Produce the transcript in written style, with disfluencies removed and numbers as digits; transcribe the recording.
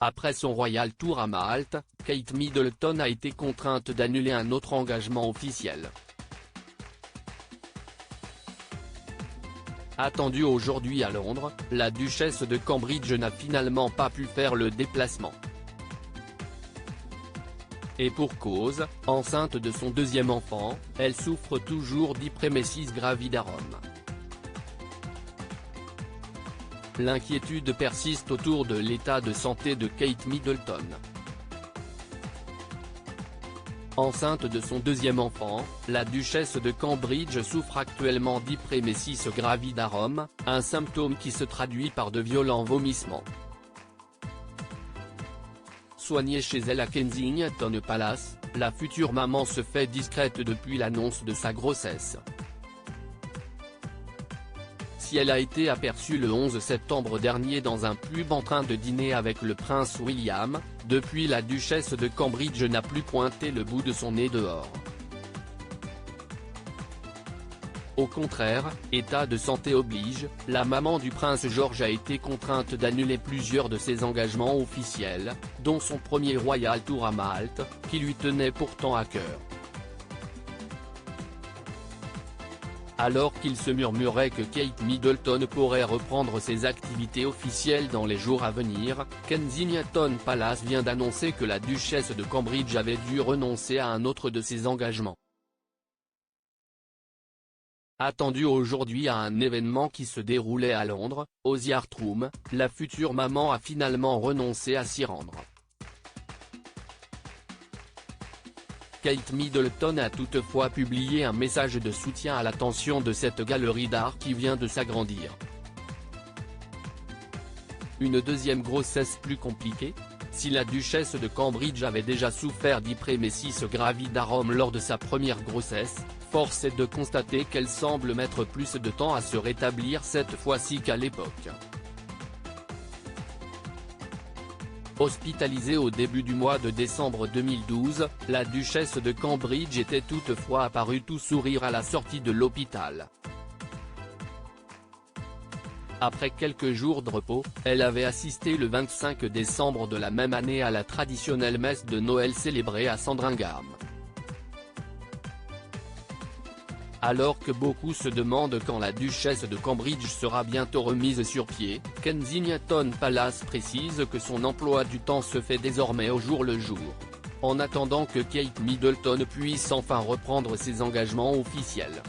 Après son Royal Tour à Malte, Kate Middleton a été contrainte d'annuler un autre engagement officiel. Attendue aujourd'hui à Londres, la duchesse de Cambridge n'a finalement pas pu faire le déplacement. Et pour cause, enceinte de son deuxième enfant, elle souffre toujours d'hyprémésis gravidarum. L'inquiétude persiste autour de l'état de santé de Kate Middleton. Enceinte de son deuxième enfant, la duchesse de Cambridge souffre actuellement d'hyprémésis gravidarum, un symptôme qui se traduit par de violents vomissements. Soignée chez elle à Kensington Palace, la future maman se fait discrète depuis l'annonce de sa grossesse. Si elle a été aperçue le 11 septembre dernier dans un pub en train de dîner avec le prince William, depuis la duchesse de Cambridge n'a plus pointé le bout de son nez dehors. Au contraire, état de santé oblige, la maman du prince George a été contrainte d'annuler plusieurs de ses engagements officiels, dont son premier Royal Tour à Malte, qui lui tenait pourtant à cœur. Alors qu'il se murmurait que Kate Middleton pourrait reprendre ses activités officielles dans les jours à venir, Kensington Palace vient d'annoncer que la duchesse de Cambridge avait dû renoncer à un autre de ses engagements. Attendue aujourd'hui à un événement qui se déroulait à Londres, au Yard Room, la future maman a finalement renoncé à s'y rendre. Kate Middleton a toutefois publié un message de soutien à l'attention de cette galerie d'art qui vient de s'agrandir. Une deuxième grossesse plus compliquée? Si la duchesse de Cambridge avait déjà souffert d'hyprémésis gravidarum lors de sa première grossesse, force est de constater qu'elle semble mettre plus de temps à se rétablir cette fois-ci qu'à l'époque. Hospitalisée au début du mois de décembre 2012, la duchesse de Cambridge était toutefois apparue tout sourire à la sortie de l'hôpital. Après quelques jours de repos, elle avait assisté le 25 décembre de la même année à la traditionnelle messe de Noël célébrée à Sandringham. Alors que beaucoup se demandent quand la duchesse de Cambridge sera bientôt remise sur pied, Kensington Palace précise que son emploi du temps se fait désormais au jour le jour. En attendant que Kate Middleton puisse enfin reprendre ses engagements officiels.